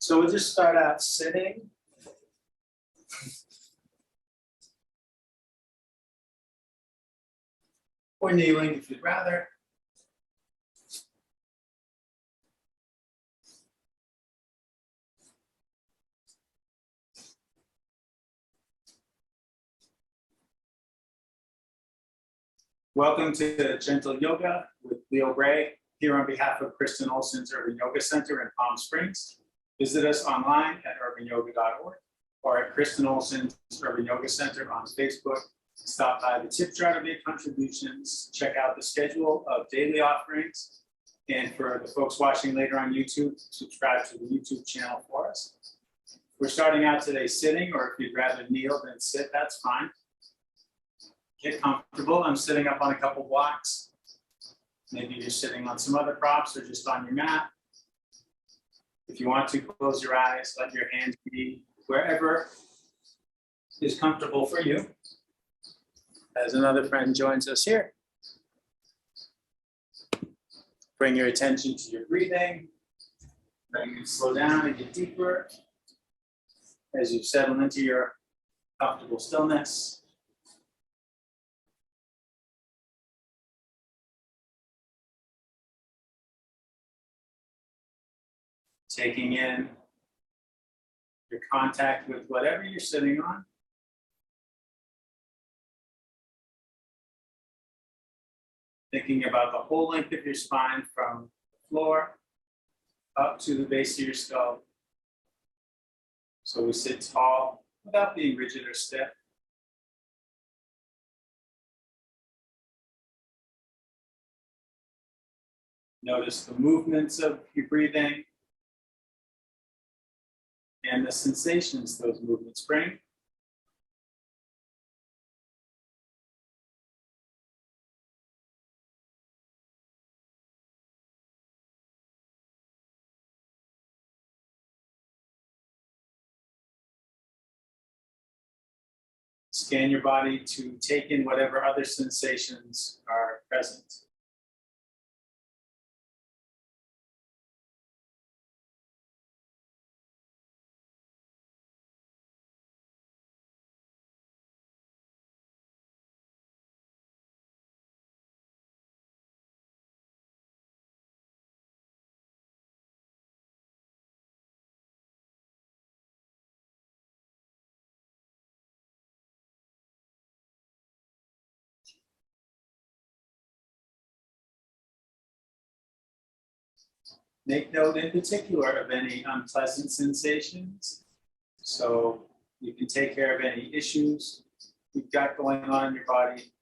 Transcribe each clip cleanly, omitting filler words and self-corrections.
So we'll just start out sitting. Or kneeling if you'd rather. Welcome to Gentle Yoga with Leo Bray, here on behalf of Kristen Olson's Urban Yoga Center in Palm Springs. Visit us online at urbanyoga.org or at Kristen Olson's Urban Yoga Center on Facebook. Stop by the tip jar to make contributions, check out the schedule of daily offerings, and for the folks watching later on YouTube, subscribe to the YouTube channel for us. We're starting out today sitting, or if you'd rather kneel than sit, that's fine. Get comfortable. I'm sitting up on a couple blocks. Maybe you're sitting on some other props or just on your mat. If you want to, close your eyes, let your hands be wherever is comfortable for you. As another friend joins us here, bring your attention to your breathing. Then you slow down and get deeper as you settle into your comfortable stillness. Taking in your contact with whatever you're sitting on. Thinking about the whole length of your spine from the floor up to the base of your skull. So we sit tall without being rigid or stiff. Notice the movements of your breathing and the sensations those movements bring. Scan your body to take in whatever other sensations are present. Make note in particular of any unpleasant sensations. So you can take care of any issues you've got going on in your body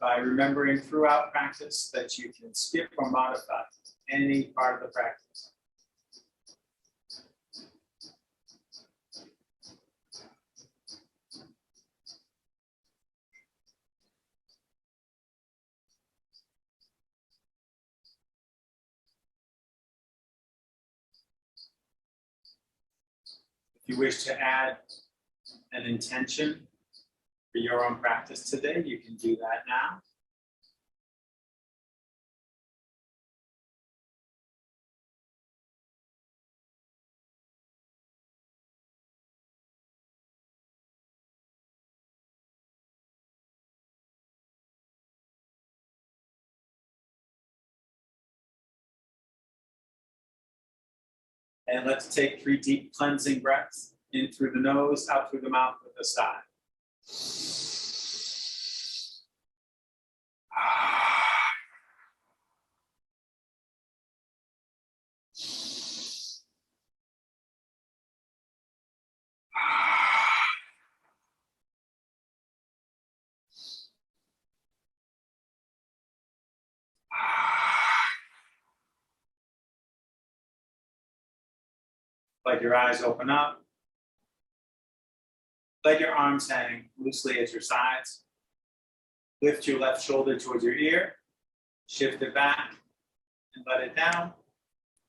by remembering throughout practice that you can skip or modify any part of the practice. If you wish to add an intention for your own practice today, you can do that now. And let's take 3 deep cleansing breaths in through the nose, out through the mouth with a sigh. Let your eyes open up. Let your arms hang loosely at your sides. Lift your left shoulder towards your ear. Shift it back and let it down.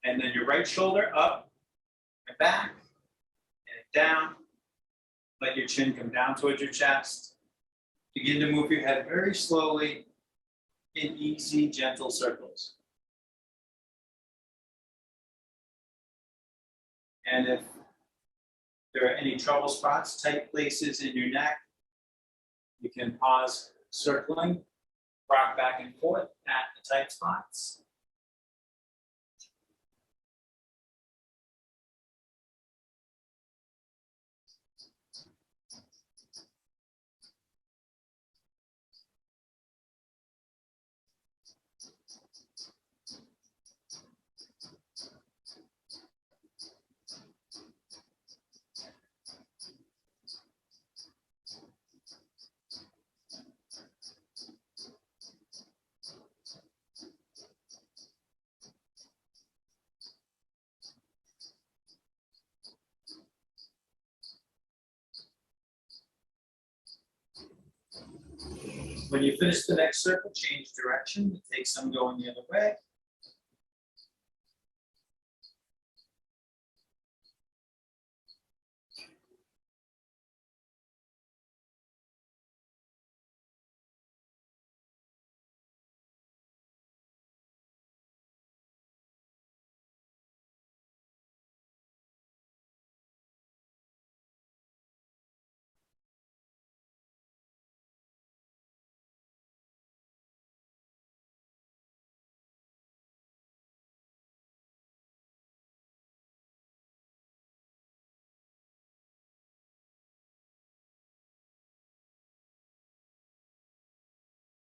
And then your right shoulder up and back and down. Let your chin come down towards your chest. Begin to move your head very slowly in easy, gentle circles. And if there are any trouble spots, tight places in your neck, you can pause circling, rock back and forth at the tight spots. When you finish the next circle, change direction, take some going the other way.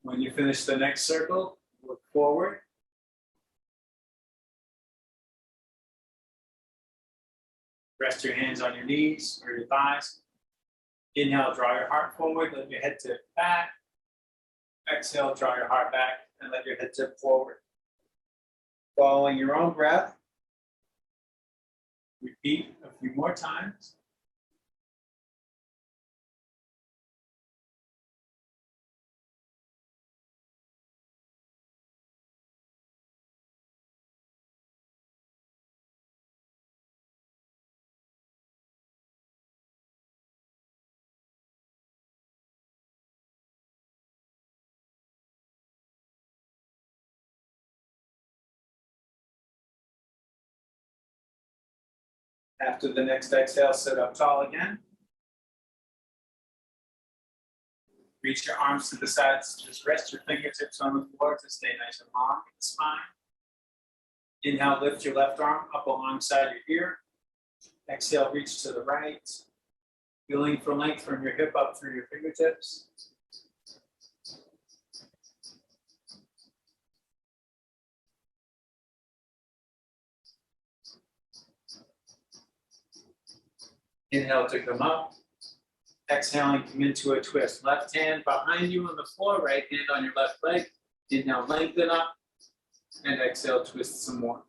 When you finish the next circle, look forward. Rest your hands on your knees or your thighs. Inhale, draw your heart forward, let your head tip back. Exhale, draw your heart back and let your head tip forward. Following your own breath, repeat a few more times. After the next exhale, sit up tall again. Reach your arms to the sides. Just rest your fingertips on the floor to stay nice and long in the spine. Inhale, lift your left arm up alongside your ear. Exhale, reach to the right. Feeling for length from your hip up through your fingertips. Inhale to come up. Exhaling, come into a twist. Left hand behind you on the floor, right hand on your left leg. Inhale, lengthen up. And exhale, twist some more.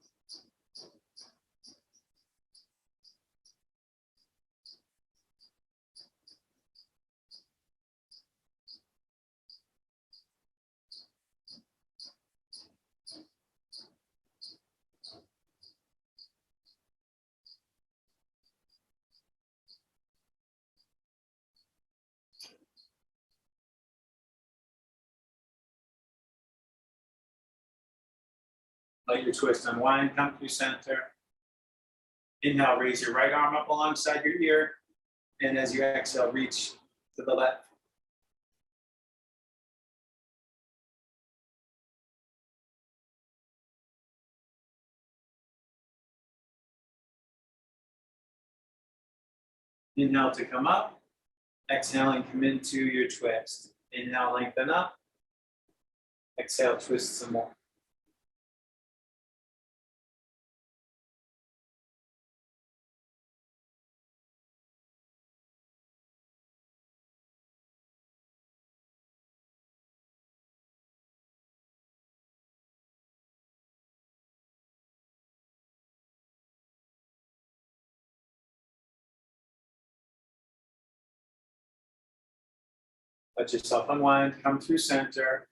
Let your twist unwind, come through center. Inhale, raise your right arm up alongside your ear. And as you exhale, reach to the left. Inhale to come up. Exhaling, come into your twist. Inhale, lengthen up. Exhale, twist some more. Let yourself unwind, come through center.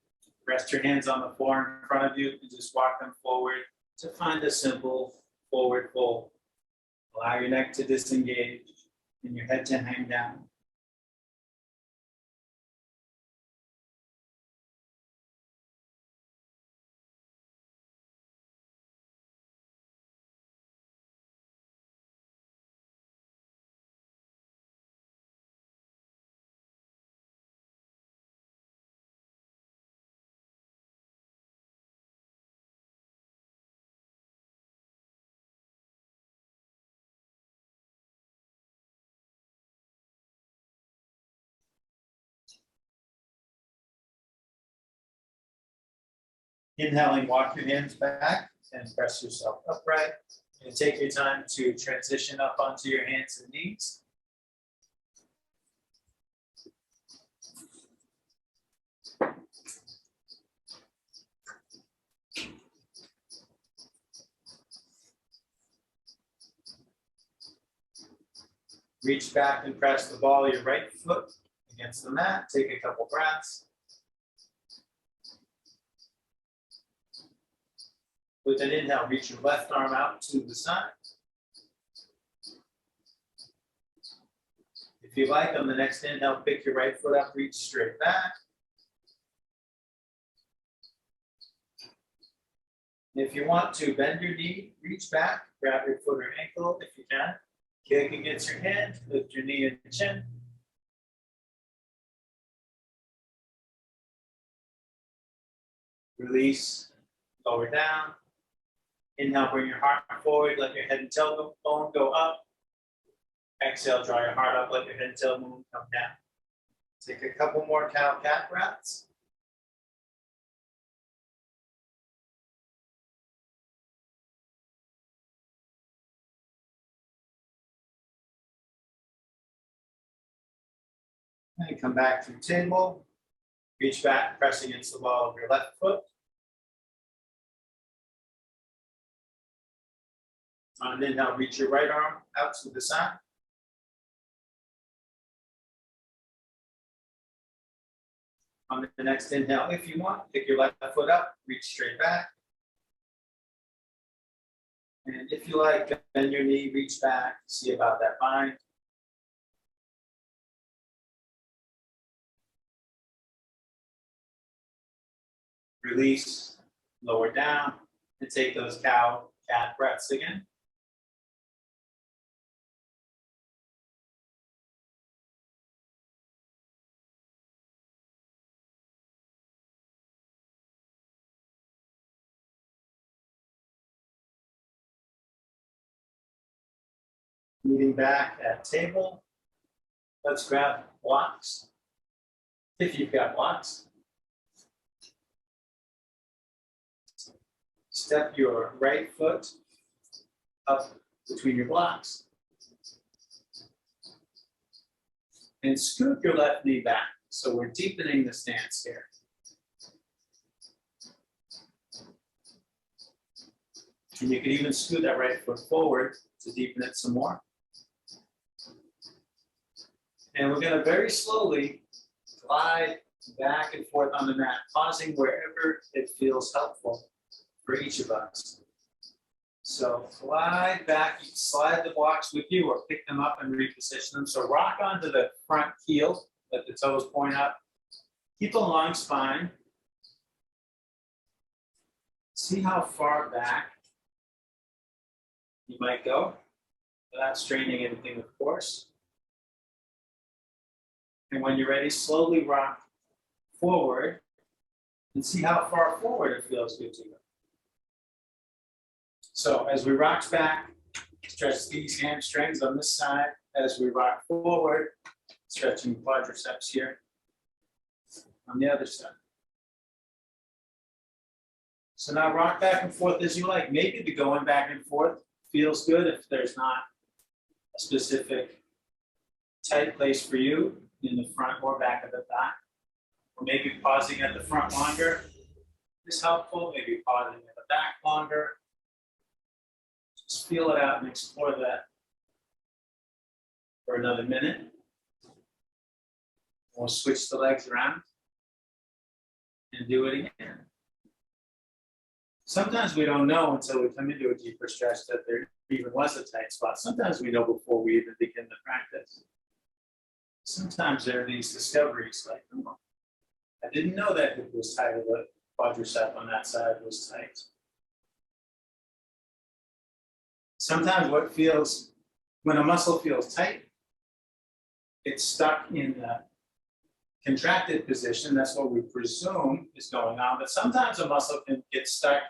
Rest your hands on the floor in front of you and just walk them forward to find a simple forward fold. Allow your neck to disengage and your head to hang down. Inhaling, walk your hands back and press yourself upright. And take your time to transition up onto your hands and knees. Reach back and press the ball of your right foot against the mat. Take a couple breaths. With an inhale, reach your left arm out to the side. If you like, on the next inhale, pick your right foot up, reach straight back. If you want to bend your knee, reach back, grab your foot or ankle if you can. Kick against your hand, lift your knee and chin. Release, lower down. Inhale, bring your heart forward, let your head and tailbone go up. Exhale, draw your heart up, let your head and tailbone come down. Take a couple more cow-cat breaths. And come back to table. Reach back, press against the wall of your left foot. On an inhale, reach your right arm out to the side. On the next inhale, if you want, pick your left foot up, reach straight back. And if you like, bend your knee, reach back, see about that bind. Release, lower down, and take those cow-cat breaths again. Moving back at table, let's grab blocks, if you've got blocks. Step your right foot up between your blocks. And scoop your left knee back. So we're deepening the stance here. And you can even scoot that right foot forward to deepen it some more. And we're going to very slowly glide back and forth on the mat, pausing wherever it feels helpful for each of us. So glide back, you can slide the blocks with you or pick them up and reposition them. So rock onto the front heel, let the toes point up. Keep a long spine. See how far back you might go without straining anything, of course. And when you're ready, slowly rock forward and see how far forward it feels good to go. So as we rock back, stretch these hamstrings on this side. As we rock forward, stretching quadriceps here on the other side. So now rock back and forth as you like. Maybe the going back and forth feels good if there's not a specific tight place for you in the front or back of the thigh. Or maybe pausing at the front longer is helpful. Maybe pausing at the back longer. Just feel it out and explore that for another minute. We'll switch the legs around and do it again. Sometimes we don't know until we come into a deeper stretch that there even was a tight spot. Sometimes we know before we even begin the practice. Sometimes there are these discoveries like, oh, I didn't know that hip was tight or the quadricep on that side was tight. Sometimes when a muscle feels tight, it's stuck in the contracted position. That's what we presume is going on. But sometimes a muscle can get stuck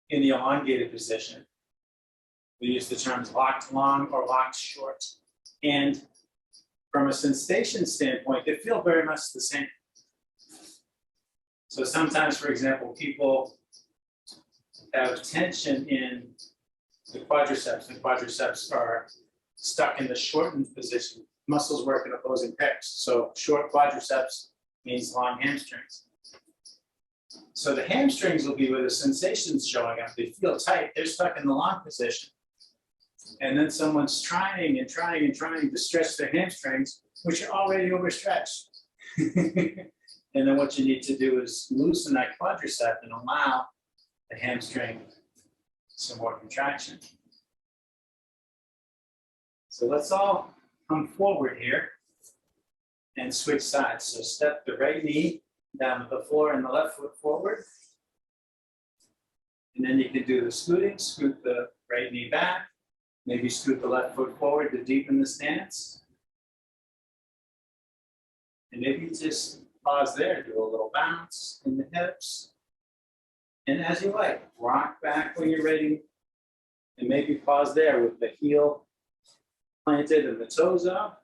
in the elongated position. We use the terms locked long or locked short. And from a sensation standpoint, they feel very much the same. So sometimes, for example, people have tension in the quadriceps. The quadriceps are stuck in the shortened position. Muscles work in opposing pairs. So short quadriceps means long hamstrings. So the hamstrings will be where the sensation's showing up. They feel tight. They're stuck in the long position. And then someone's trying and trying and trying to stretch their hamstrings, which are already overstretched. And then what you need to do is loosen that quadricep and allow the hamstring some more contraction. So let's all come forward here and switch sides. So step the right knee down to the floor and the left foot forward. And then you can do the scooting, scoot the right knee back, maybe scoot the left foot forward to deepen the stance. And maybe just pause there, do a little bounce in the hips. And as you like, rock back when you're ready. And maybe pause there with the heel planted and the toes up.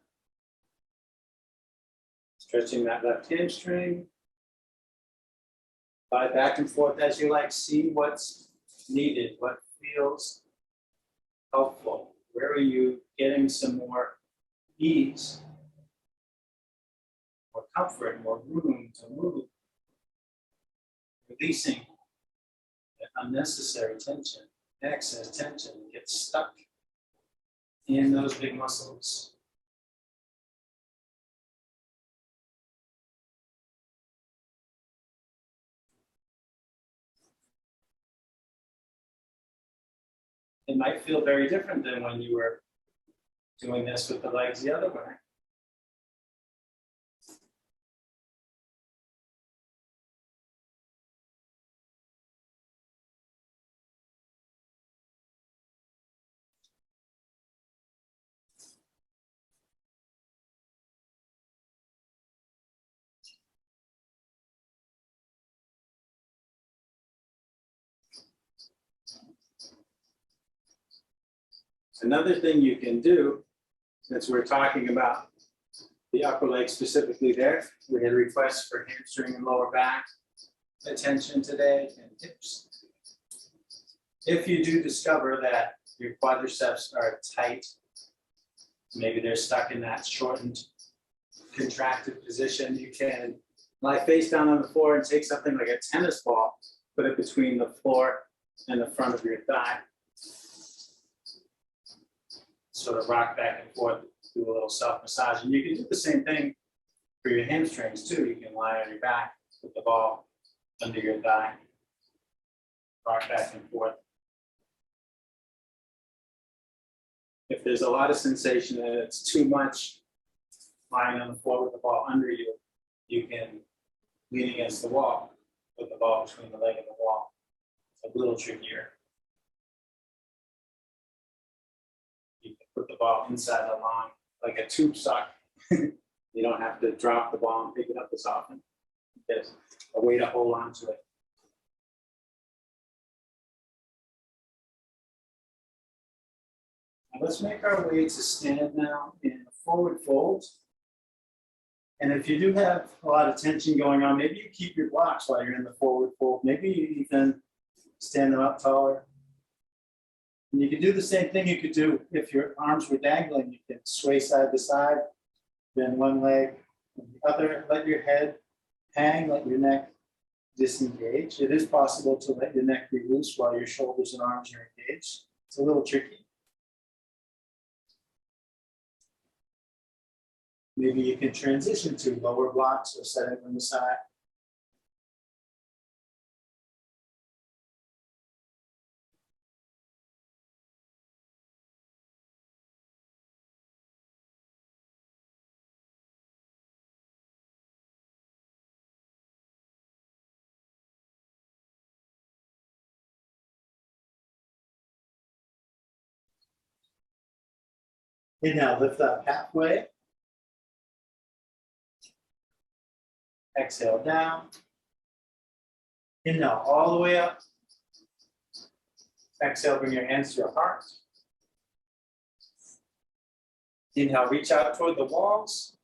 Stretching that left hamstring. Slide back and forth as you like. See what's needed, what feels helpful. Where are you getting some more ease, more comfort, more room to move? Releasing unnecessary tension, excess tension gets stuck in those big muscles. It might feel very different than when you were doing this with the legs the other way. Another thing you can do, since we're talking about the upper leg specifically there, we had requests for hamstring and lower back attention today and hips. If you do discover that your quadriceps are tight, maybe they're stuck in that shortened, contracted position, you can lie face down on the floor and take something like a tennis ball, put it between the floor and the front of your thigh. Sort of rock back and forth, do a little self-massage. And you can do the same thing for your hamstrings too. You can lie on your back, put the ball under your thigh, rock back and forth. If there's a lot of sensation and it's too much lying on the floor with the ball under you, you can lean against the wall, put the ball between the leg and the wall. It's a little trickier. You can put the ball inside the lawn like a tube sock. You don't have to drop the ball and pick it up as often. There's a way to hold on to it. Now let's make our way to stand now in a forward fold. And if you do have a lot of tension going on, maybe you keep your blocks while you're in the forward fold. Maybe you even stand them up taller. And you can do the same thing you could do if your arms were dangling. You can sway side to side, bend one leg and the other. Let your head hang, let your neck disengage. It is possible to let your neck be loose while your shoulders and arms are engaged. It's a little tricky. Maybe you can transition to lower blocks or setting them aside. Inhale, lift up halfway. Exhale down. Inhale all the way up. Exhale, bring your hands to your heart. Inhale, reach out toward the walls.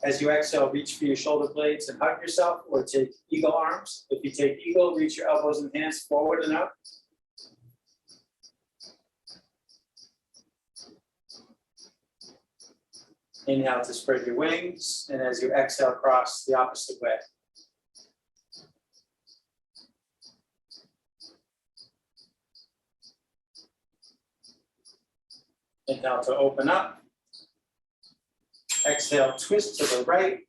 As you exhale, reach for your shoulder blades and hug yourself, or take eagle arms. If you take eagle, reach your elbows and hands forward and up. Inhale to spread your wings, and as you exhale, cross the opposite way. Inhale to open up. Exhale, twist to the right.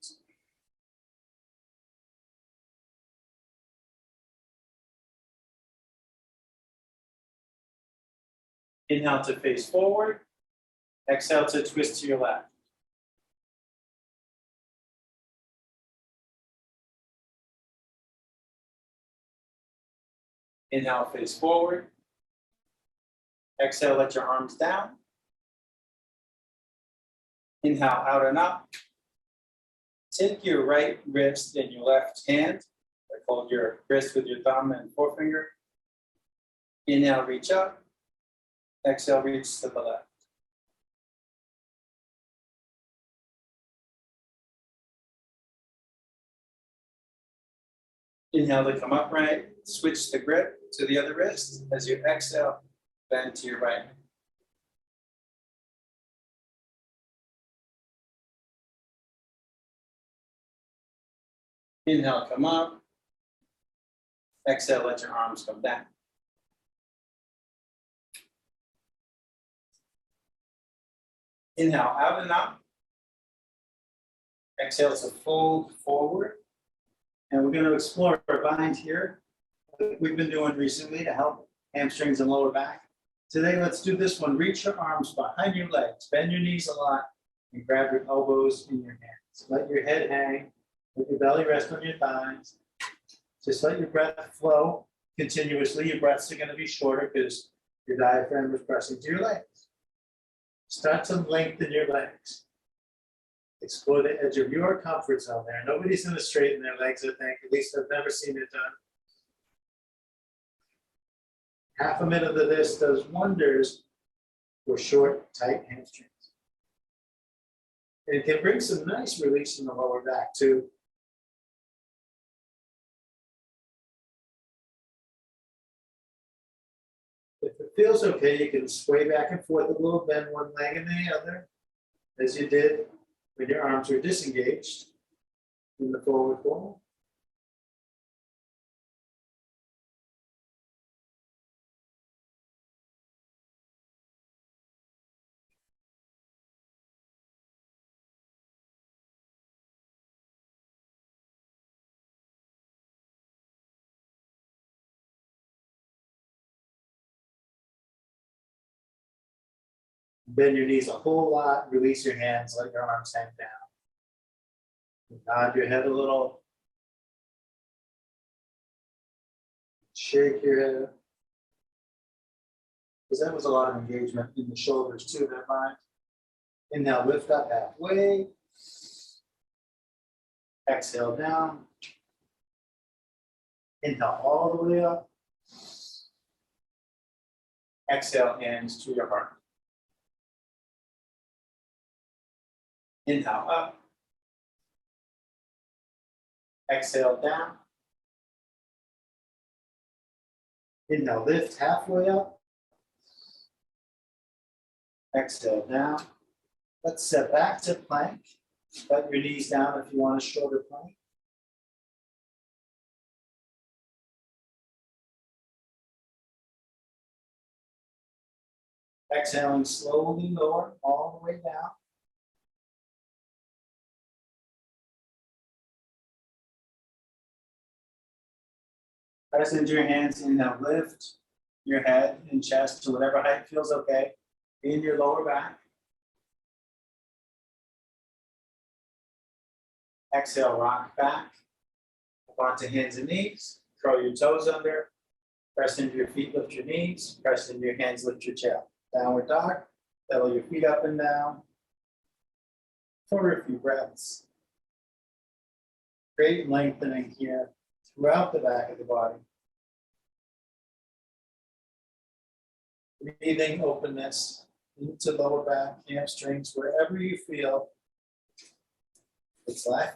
Inhale to face forward. Exhale to twist to your left. Inhale, face forward. Exhale, let your arms down. Inhale, out and up. Take your right wrist in your left hand. Hold your wrist with your thumb and forefinger. Inhale, reach up. Exhale, reach to the left. Inhale to come upright. Switch the grip to the other wrist. As you exhale, bend to your right. Inhale, come up. Exhale, let your arms come down. Inhale, out and up. Exhale to fold forward. And we're going to explore our bind here, like we've been doing recently to help hamstrings and lower back. Today, let's do this one. Reach your arms behind your legs. Bend your knees a lot and grab your elbows in your hands. Let your head hang. Let your belly rest on your thighs. Just let your breath flow continuously. Your breaths are going to be shorter because your diaphragm is pressing to your legs. Start to lengthen your legs. Explore the edge of your comfort zone there. Nobody's going to straighten their legs, I think. At least I've never seen it done. Half a minute of this does wonders for short, tight hamstrings. And it can bring some nice release in the lower back, too. If it feels okay, you can sway back and forth a little, bend one leg and the other, as you did when your arms were disengaged in the forward fold. Bend your knees a whole lot, release your hands, let your arms hang down. Nod your head a little. Shake your head. Because that was a lot of engagement in the shoulders too, that mind. Inhale, lift up halfway. Exhale down. Inhale all the way up. Exhale, hands to your heart. Inhale up. Exhale down. Inhale, lift halfway up. Exhale down. Let's step back to plank. Let your knees down if you want a shorter plank. Exhaling slowly lower, all the way down. Press into your hands, inhale, lift your head and chest to whatever height feels okay in your lower back. Exhale, rock back, up onto hands and knees, curl your toes under, press into your feet, lift your knees, press into your hands, lift your tail. Downward dog, pedal your feet up and down for a few breaths. Great lengthening here throughout the back of the body. Breathing openness into lower back, hamstrings, wherever you feel It's like.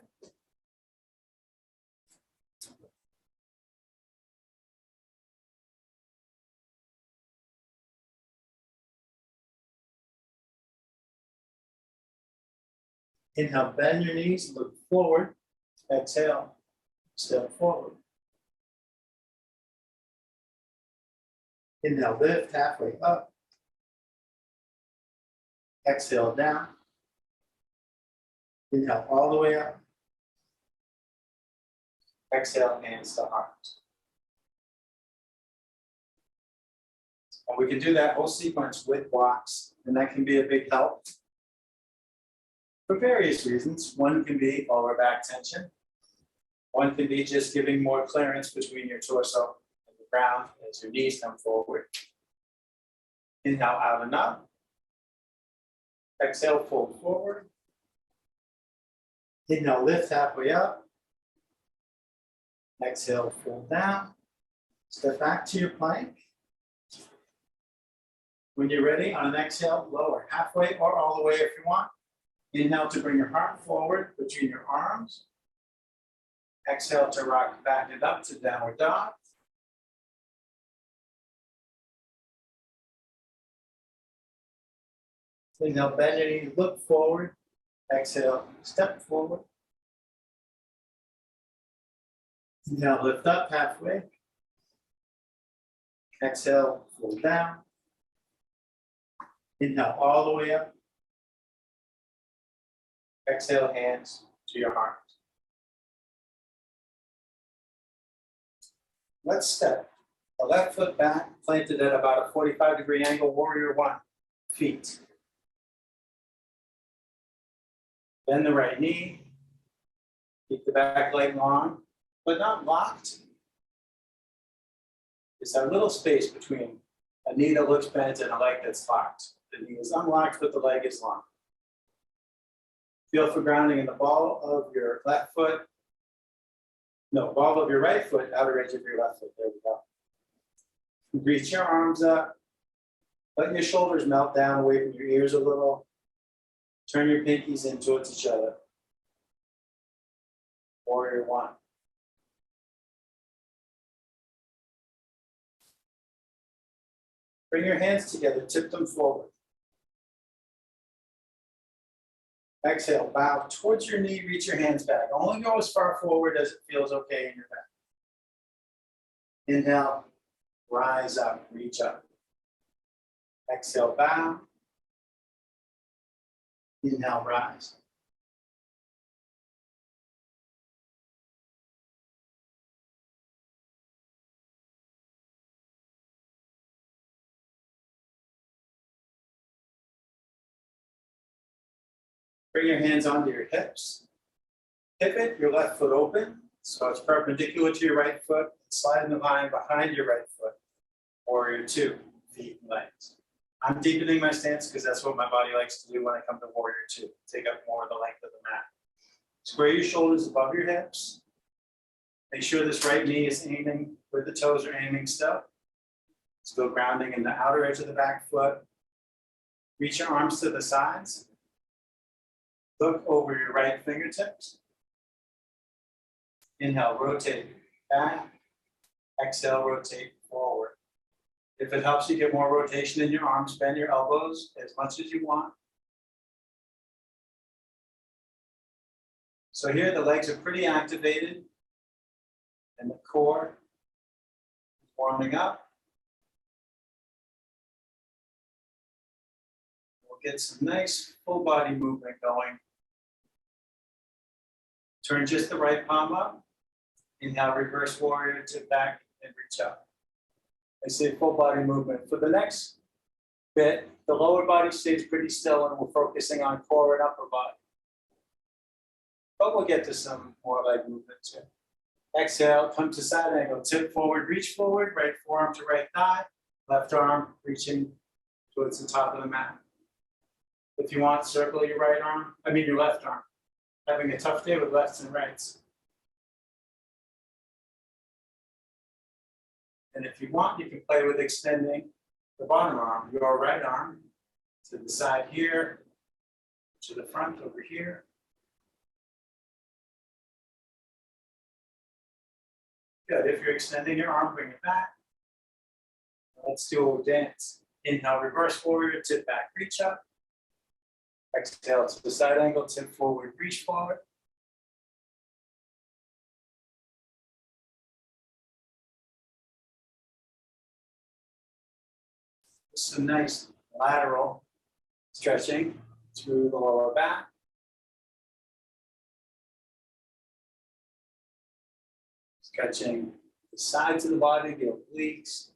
Inhale, bend your knees, look forward. Exhale, step forward. Inhale, lift halfway up. Exhale, down. Inhale, all the way up. Exhale, hands to heart. And we can do that whole sequence with blocks, and that can be a big help for various reasons. One can be lower back tension. One can be just giving more clearance between your torso and the ground as your knees come forward. Inhale, out and up. Exhale, fold forward. Inhale, lift halfway up. Exhale, fold down. Step back to your plank. When you're ready, on an exhale, lower halfway or all the way if you want. Inhale to bring your heart forward between your arms. Exhale to rock back and up to downward dog. Inhale, bend your knees, look forward. Exhale, step forward. Inhale, lift up halfway. Exhale, fold down. Inhale, all the way up. Exhale, hands to your heart. Let's step the left foot back, planted at about a 45-degree angle, warrior one, feet. Bend the right knee. Keep the back leg long, but not locked. It's that little space between a knee that looks bent and a leg that's locked. The knee is unlocked, but the leg is long. Feel for grounding in the ball of your left foot. No, ball of your right foot, outer edge of your left foot. There we go. Reach your arms up. Let your shoulders melt down away from your ears a little. Turn your pinkies in towards each other. Warrior one. Bring your hands together, tip them forward. Exhale, bow towards your knee, reach your hands back. Only go as far forward as it feels okay in your back. Inhale, rise up, reach up. Exhale, bow. Inhale, rise. Bring your hands onto your hips. Pivot your left foot open, so it's perpendicular to your right foot. Slide in the line behind your right foot. Warrior two, feet and legs. I'm deepening my stance because that's what my body likes to do when I come to warrior two. Take up more of the length of the mat. Square your shoulders above your hips. Make sure this right knee is aiming where the toes are aiming still. Still grounding in the outer edge of the back foot. Reach your arms to the sides. Look over your right fingertips. Inhale, rotate back. Exhale, rotate forward. If it helps you get more rotation in your arms, bend your elbows as much as you want. So here the legs are pretty activated and the core is warming up. We'll get some nice full body movement going. Turn just the right palm up. Inhale, reverse warrior, tip back and reach up. I say full body movement. For the next bit, the lower body stays pretty still and we're focusing on core and upper body. But we'll get to some more leg movement too. Exhale, come to side angle, tip forward, reach forward, right forearm to right thigh, left arm reaching towards the top of the mat. If you want, circle your right arm, your left arm. Having a tough day with lefts and rights. And if you want, you can play with extending the bottom arm, your right arm, to the side here, to the front over here. Good. If you're extending your arm, bring it back. Let's do a dance. Inhale, reverse warrior, tip back, reach up. Exhale to the side angle, tip forward, reach forward. Some nice lateral stretching through the lower back. Stretching the sides of the body, the obliques,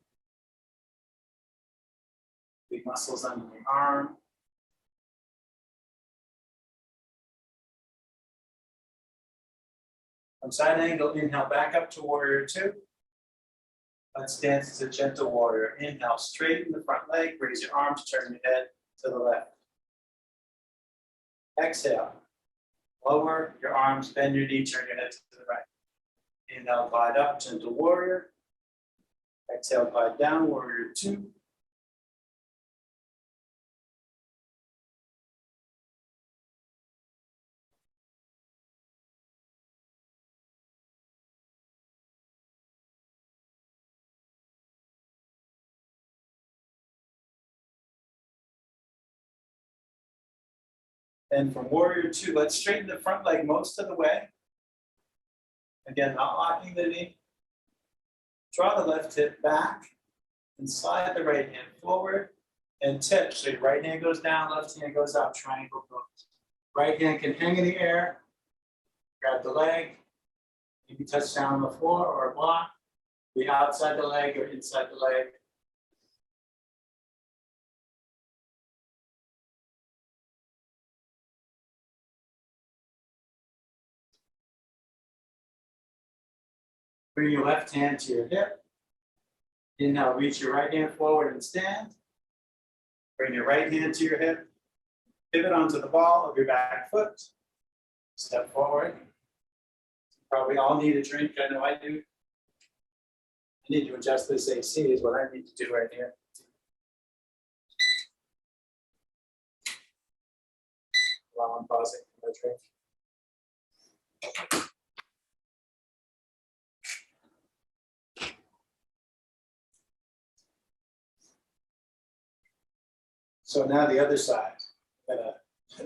big muscles under the arm. From side angle, inhale back up to warrior two. Let's dance as a gentle warrior. Inhale, straighten the front leg, raise your arms, turn your head to the left. Exhale, lower your arms, bend your knee, turn your head to the right. Inhale, glide up, gentle warrior. Exhale, glide down, warrior two. And from warrior two, let's straighten the front leg most of the way. Again, not locking the knee. Draw the left hip back and slide the right hand forward and tip. So your right hand goes down, left hand goes up, triangle pose. Right hand can hang in the air, grab the leg, maybe touch down on the floor or block, be outside the leg or inside the leg. Bring your left hand to your hip. Inhale, reach your right hand forward and stand. Bring your right hand to your hip. Pivot onto the ball of your back foot. Step forward. Probably all need a drink. I know I do. I need to adjust this AC is what I need to do right here. While I'm pausing for my drink. So now the other side. I'm gonna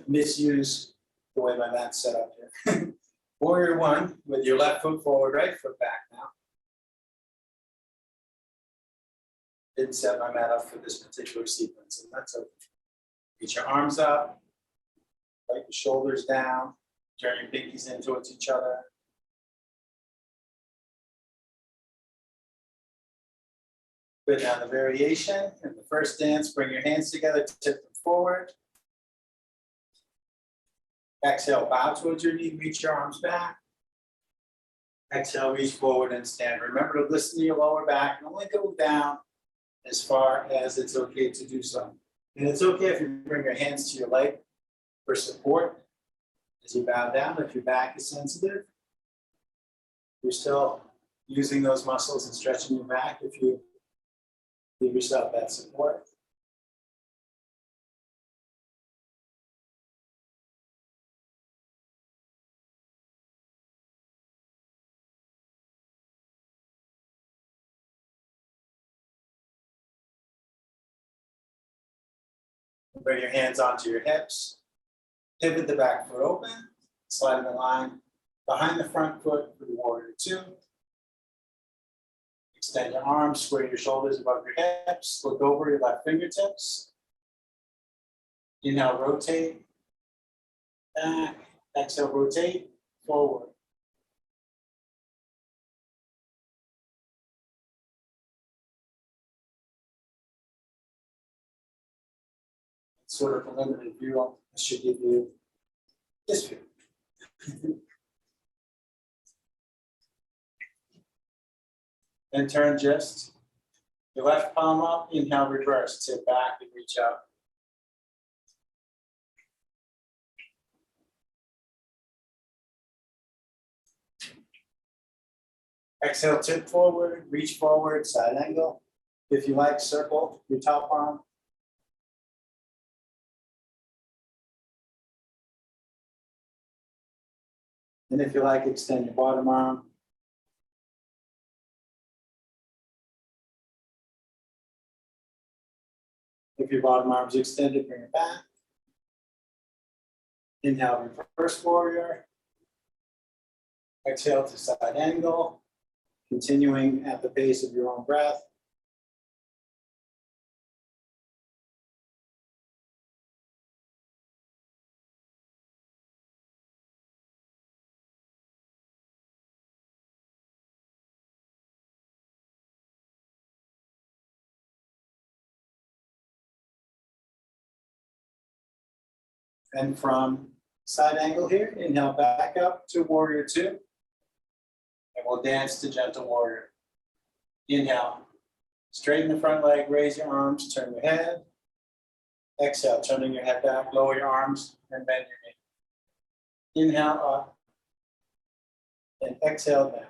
misuse the way my mat's set up here. Warrior one, with your left foot forward, right foot back now. Didn't set my mat up for this particular sequence, and that's okay. Get your arms up, right your shoulders down, turn your pinkies in towards each other. Good, now the variation in the first dance, bring your hands together, tip them forward. Exhale, bow towards your knee, reach your arms back. Exhale, reach forward and stand. Remember to listen to your lower back and only go down as far as it's okay to do so. And it's okay if you bring your hands to your leg for support as you bow down. If your back is sensitive, you're still using those muscles and stretching your back if you give yourself that support. Bring your hands onto your hips. Pivot the back foot open. Slide in the line behind the front foot for the warrior two. Extend your arms, square your shoulders above your hips. Look over your left fingertips. Inhale, rotate. Back. Exhale, rotate. Forward. Sort of a limited view. I should give you this view. Then turn just your left palm up, inhale, reverse, tip back and reach out. Exhale, tip forward, reach forward, side angle. If you like, circle your top arm. And if you like, extend your bottom arm. With your bottom arms extended, bring it back. Inhale, reverse warrior. Exhale to side angle, continuing at the pace of your own breath. And from side angle here, inhale back up to warrior two. And we'll dance to gentle warrior. Inhale, straighten the front leg, raise your arms, turn your head. Exhale, turning your head back, lower your arms, and bend your knee. Inhale up, and exhale down.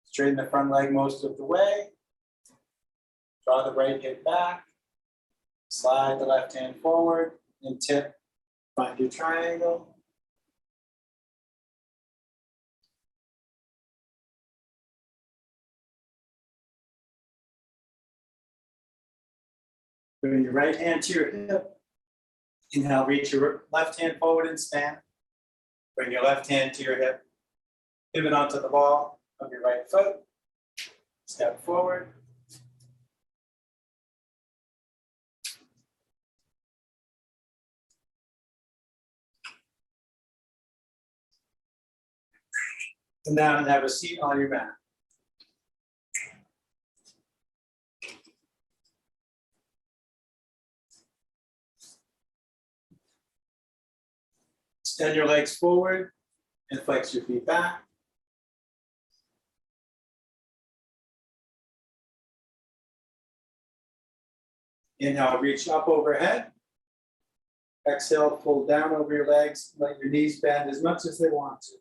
Straighten the front leg most of the way. Draw the right hip back. Slide the left hand forward and tip. Find your triangle. Bring your right hand to your hip. Inhale, reach your left hand forward and stand. Bring your left hand to your hip. Pivot onto the ball of your right foot. Step forward. And down and have a seat on your mat. Extend your legs forward and flex your feet back. Inhale, reach up overhead. Exhale, pull down over your legs. Let your knees bend as much as they want to.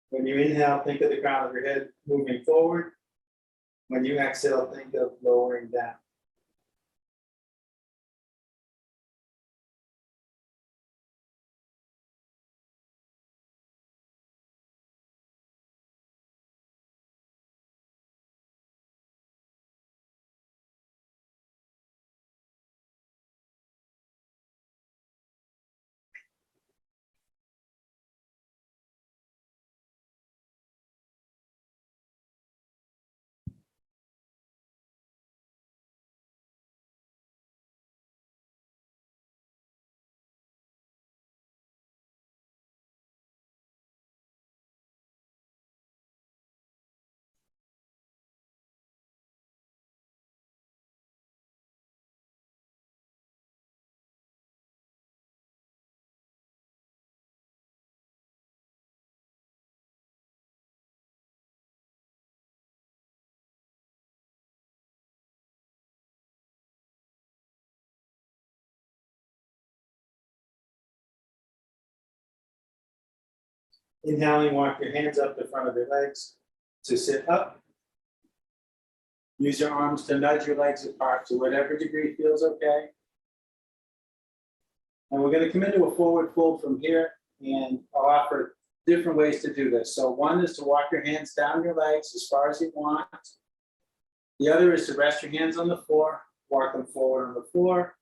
When you inhale, think of the crown of your head moving forward. When you exhale, think of lowering down. Inhaling, walk your hands up the front of your legs to sit up. Use your arms to nudge your legs apart to whatever degree feels okay. And we're going to come into a forward fold from here, and I'll offer different ways to do this. So one is to walk your hands down your legs as far as you want. The other is to rest your hands on the floor, walk them forward on the floor.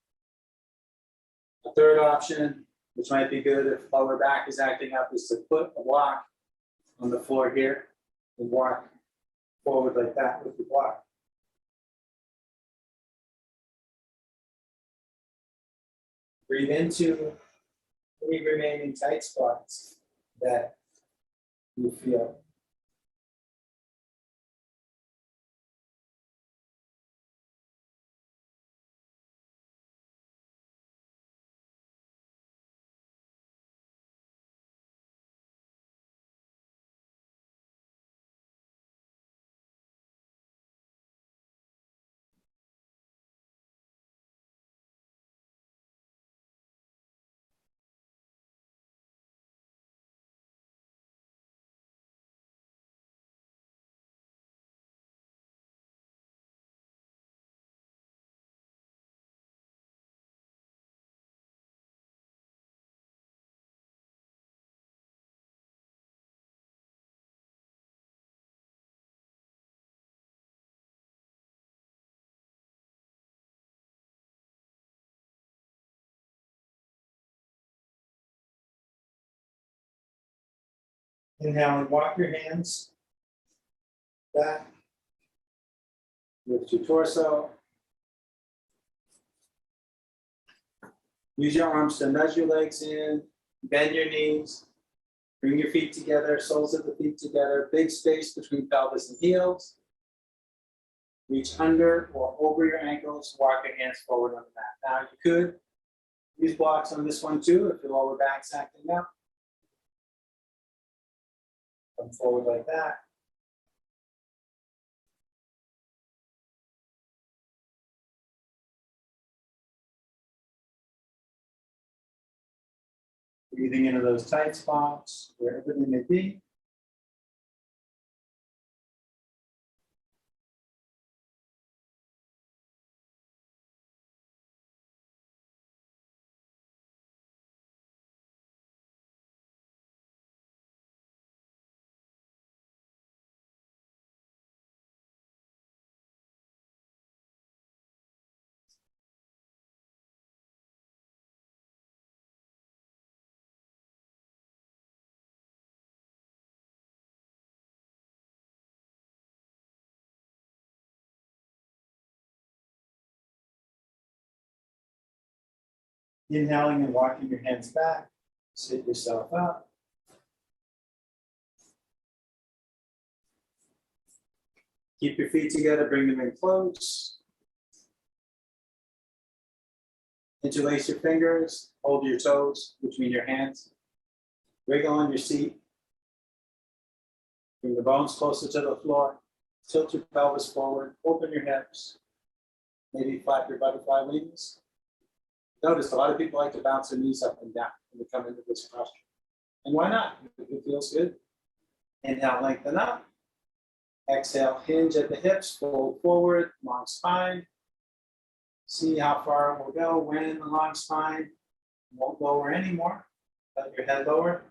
The third option, which might be good if lower back is acting up, is to put a block on the floor here and walk forward like that with the block. Breathe into any remaining tight spots that you feel. Inhale and walk your hands back. Lift your torso. Use your arms to nudge your legs in, bend your knees, bring your feet together, soles of the feet together, big space between pelvis and heels. Reach under or over your ankles, walk your hands forward on the mat. Now you could use blocks on this one too if your lower back's acting up. Come forward like that. Breathing into those tight spots, wherever they may be. Inhaling and walking your hands back, sit yourself up. Keep your feet together, bring them in close. Interlace your fingers, hold your toes between your hands. Wiggle on your seat. Bring the bones closer to the floor. Tilt your pelvis forward, open your hips. Maybe flap your butterfly wings. Notice a lot of people like to bounce their knees up and down when they come into this posture. And why not? If it feels good. Inhale, lengthen up. Exhale, hinge at the hips, fold forward, long spine. See how far it will go when the long spine won't lower anymore. Let your head lower.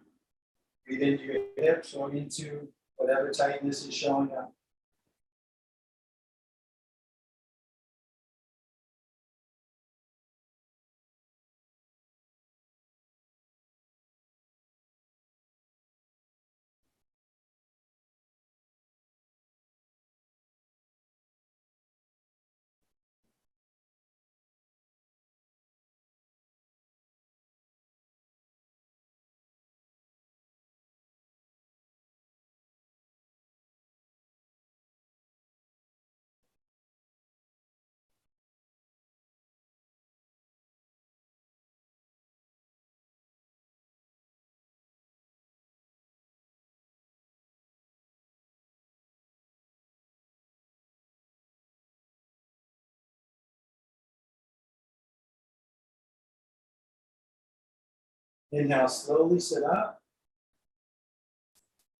Breathe into your hips or into whatever tightness is showing up. Inhale, slowly sit up.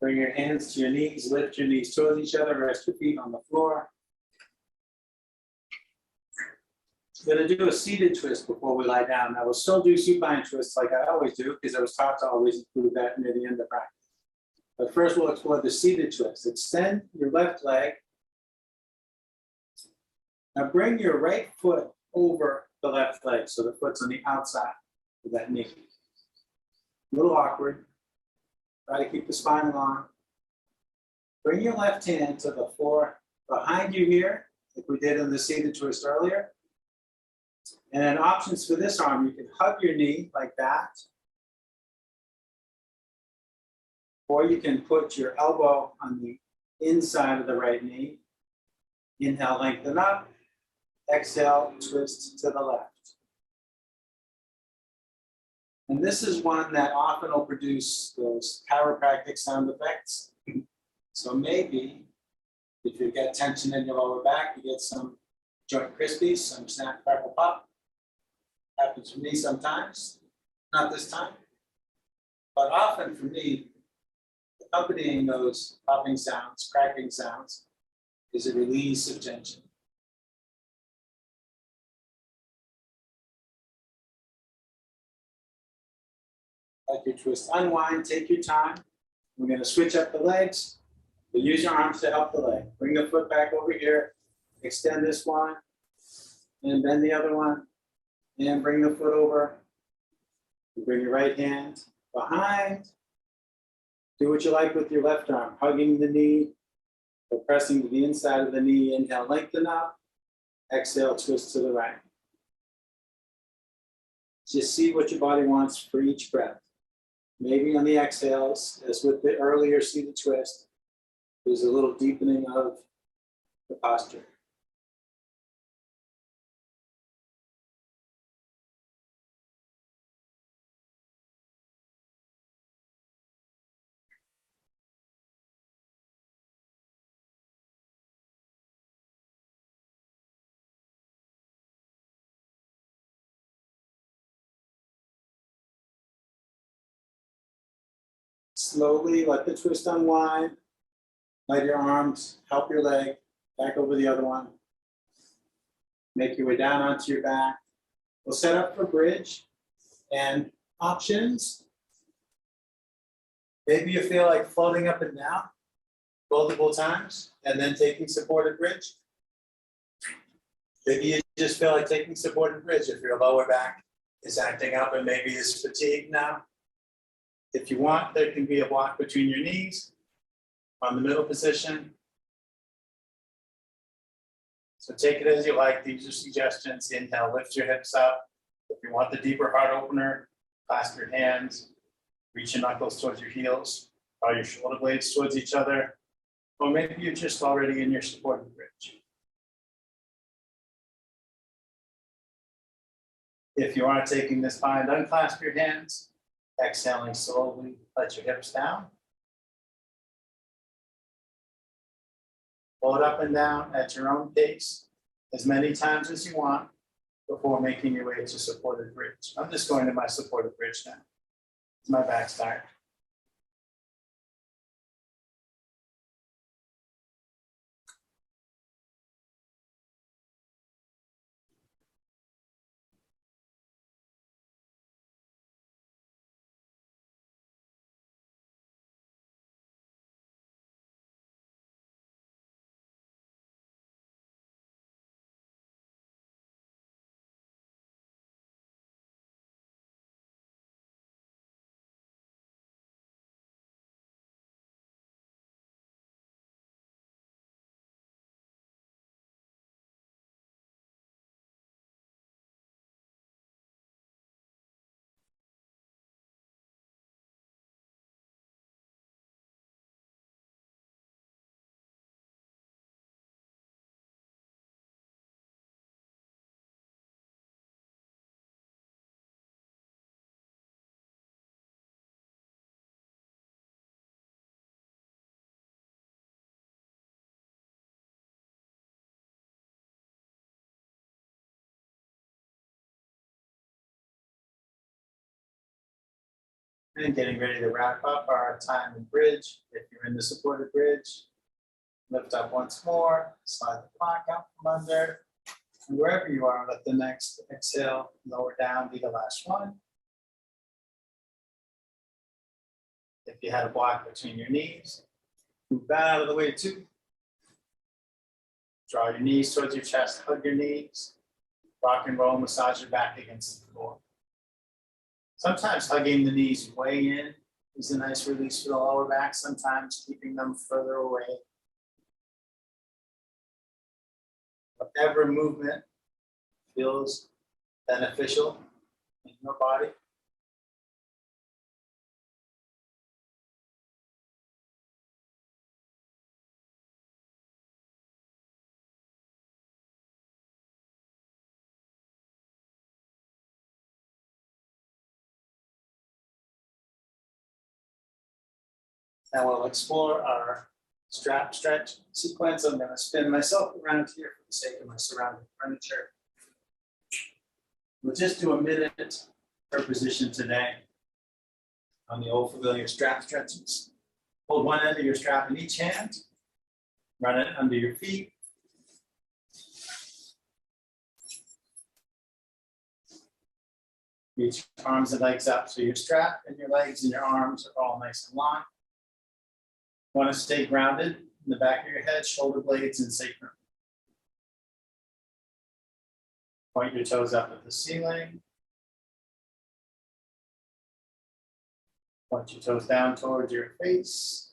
Bring your hands to your knees, lift your knees towards each other, rest your feet on the floor. We're going to do a seated twist before we lie down. I will still do supine twists like I always do because I was taught to always include that near the end of practice. But first we'll explore the seated twist. Extend your left leg. Now bring your right foot over the left leg so the foot's on the outside of that knee. A little awkward. Try to keep the spine long. Bring your left hand to the floor behind you here, like we did in the seated twist earlier. And then options for this arm, you can hug your knee like that. Or you can put your elbow on the inside of the right knee. Inhale, lengthen up. Exhale, twist to the left. And this is one that often will produce those chiropractic sound effects. So maybe if you get tension in your lower back, you get some joint crispies, some snap, crackle, pop. Happens for me sometimes, not this time. But often for me, accompanying those popping sounds, cracking sounds, is a release of tension. Let your twist unwind, take your time. We're going to switch up the legs. But use your arms to help the leg. Bring the foot back over here. Extend this one. And bend the other one. And bring the foot over. Bring your right hand behind. Do what you like with your left arm, hugging the knee or pressing to the inside of the knee. Inhale, lengthen up. Exhale, twist to the right. Just see what your body wants for each breath. Maybe on the exhales, as with the earlier seated twist, there's a little deepening of the posture. Slowly let the twist unwind. Let your arms help your leg back over the other one. Make your way down onto your back. We'll set up for bridge and options. Maybe you feel like floating up and down multiple times and then taking supported bridge. Maybe you just feel like taking supported bridge if your lower back is acting up and maybe is fatigued now. If you want, there can be a block between your knees on the middle position. So take it as you like. These are suggestions. Inhale, lift your hips up. If you want the deeper heart opener, clasp your hands, reach your knuckles towards your heels, draw your shoulder blades towards each other, or maybe you're just already in your supported bridge. If you are taking this bind, unclasp your hands. Exhaling slowly, let your hips down. Float up and down at your own pace, as many times as you want, before making your way to supported bridge. I'm just going to my supported bridge now. It's my back tired. And getting ready to wrap up our time in bridge. If you're in the supported bridge, lift up once more, slide the clock out from under, and wherever you are, let the next exhale lower down, be the last one. If you had a block between your knees, move that out of the way too. Draw your knees towards your chest, hug your knees, rock and roll, massage your back against the floor. Sometimes hugging the knees way in is a nice release for the lower back, sometimes keeping them further away. Whatever movement feels beneficial in your body. Now we'll explore our strap stretch sequence. I'm going to spin myself around here for the sake of my surrounding furniture. We'll just do a minute per position today on the old familiar strap stretches. Hold one end of your strap in each hand, run it under your feet. Reach your arms and legs up so your strap and your legs and your arms are all nice and long. Want to stay grounded in the back of your head, shoulder blades and sacrum. Point your toes up at the ceiling. Point your toes down towards your face.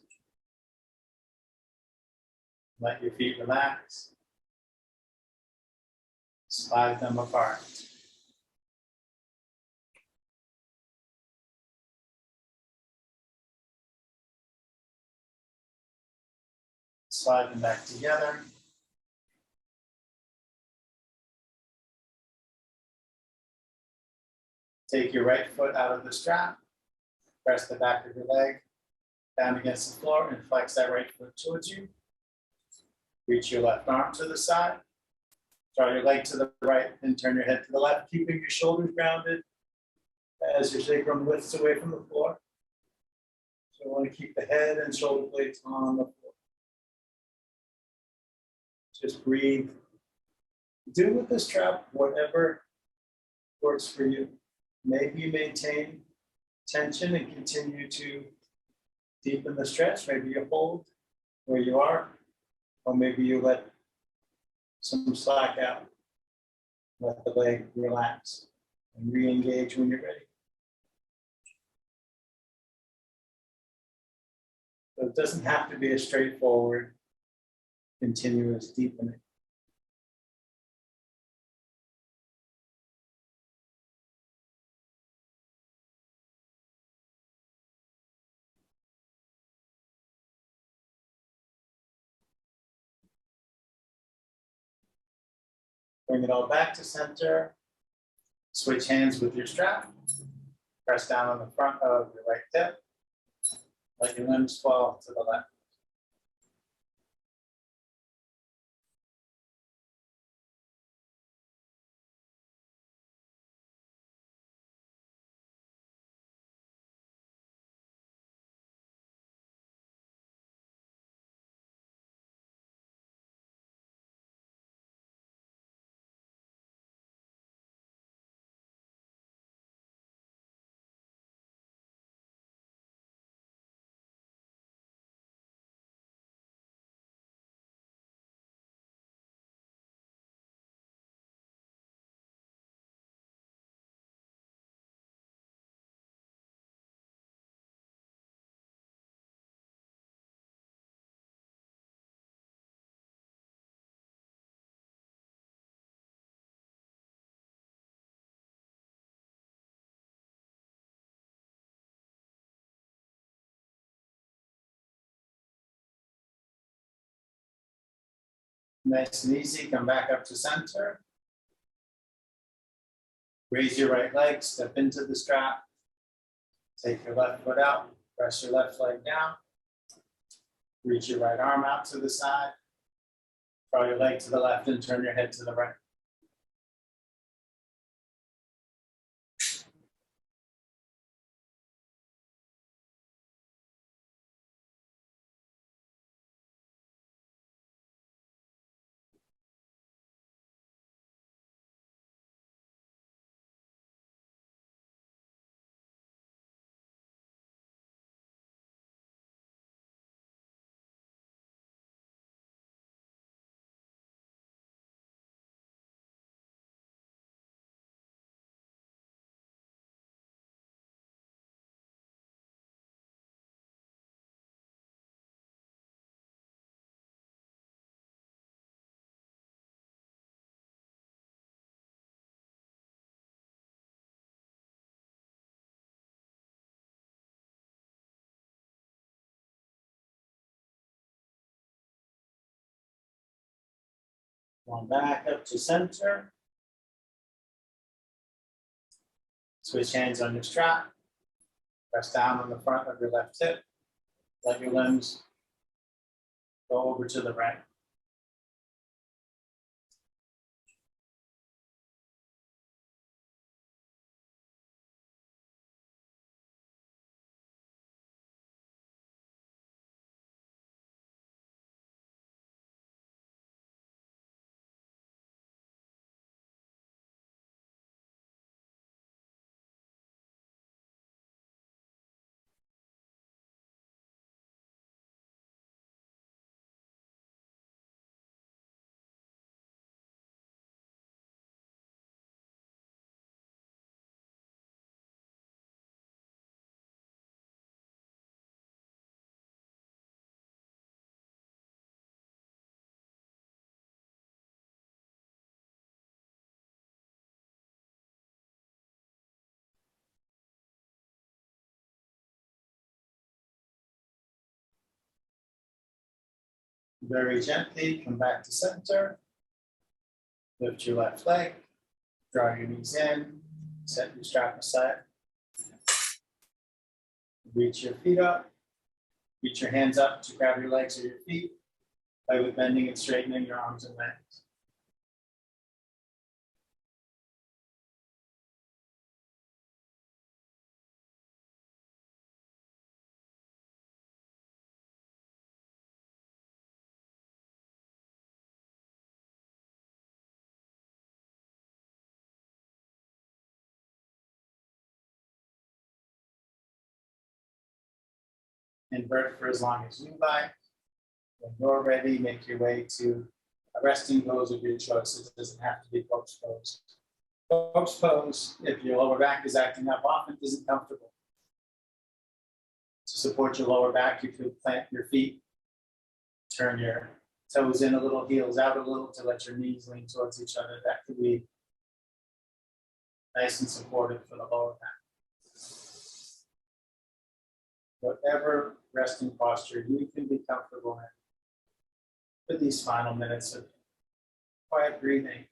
Let your feet relax. Slide them apart. Slide them back together. Take your right foot out of the strap. Press the back of your leg down against the floor and flex that right foot towards you. Reach your left arm to the side. Draw your leg to the right and turn your head to the left, keeping your shoulders grounded as your sacrum lifts away from the floor. So you want to keep the head and shoulder blades on the floor. Just breathe. Do with the strap whatever works for you. Maybe you maintain tension and continue to deepen the stretch. Maybe you hold where you are, or maybe you let some slack out. Let the leg relax and re-engage when you're ready. So it doesn't have to be a straightforward, continuous deepening. Bring it all back to center. Switch hands with your strap. Press down on the front of your right hip. Let your limbs fall to the left. Nice and easy, come back up to center. Raise your right leg, step into the strap. Take your left foot out, press your left leg down. Reach your right arm out to the side. Draw your leg to the left and turn your head to the right. Come back up to center. Switch hands on your strap. Press down on the front of your left hip. Let your limbs go over to the right. Very gently, come back to center. Lift your left leg, draw your knees in, set your strap aside. Reach your feet up, reach your hands up to grab your legs or your feet. Play with bending and straightening your arms and legs. Invert for as long as you like. When you're ready, make your way to a resting pose of your choice. It doesn't have to be corpse pose. Corpse pose, if your lower back is acting up often, isn't comfortable. To support your lower back, you could plant your feet, turn your toes in a little, heels out a little to let your knees lean towards each other. That could be nice and supportive for the lower back. Whatever resting posture you can be comfortable in for these final minutes of quiet breathing.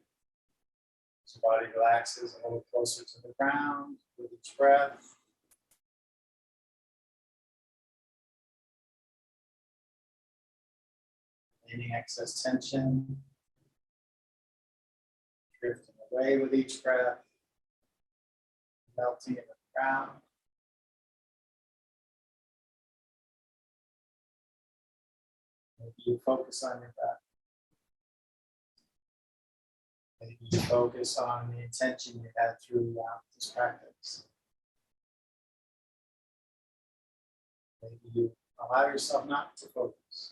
As your body relaxes a little closer to the ground with each breath. Leaving excess tension, drifting away with each breath, melting in the ground. Maybe you focus on your breath. Maybe you focus on the intention you had throughout this practice. Maybe you allow yourself not to focus.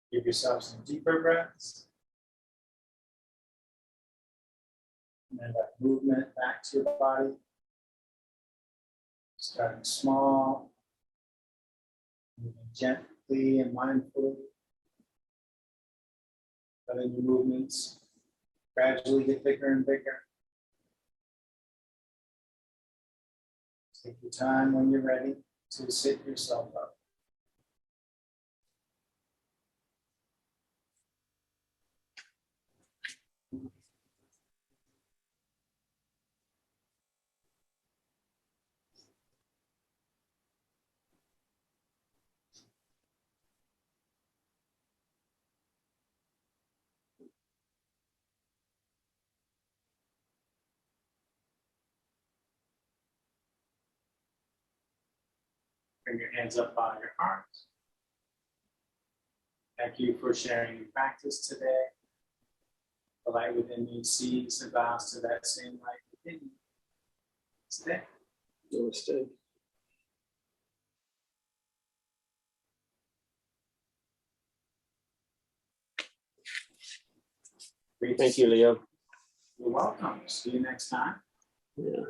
Give yourself some deeper breaths. And then that movement back to your body. Starting small, moving gently and mindfully. Letting your movements gradually get bigger and bigger. Take your time when you're ready to sit yourself up. Bring your hands up by your hearts. Thank you for sharing your practice today. The light within me sees and bows to that same light within you. Stay. Namaste. Great to Thank see you, Leo. You're welcome. See you next time. Yeah.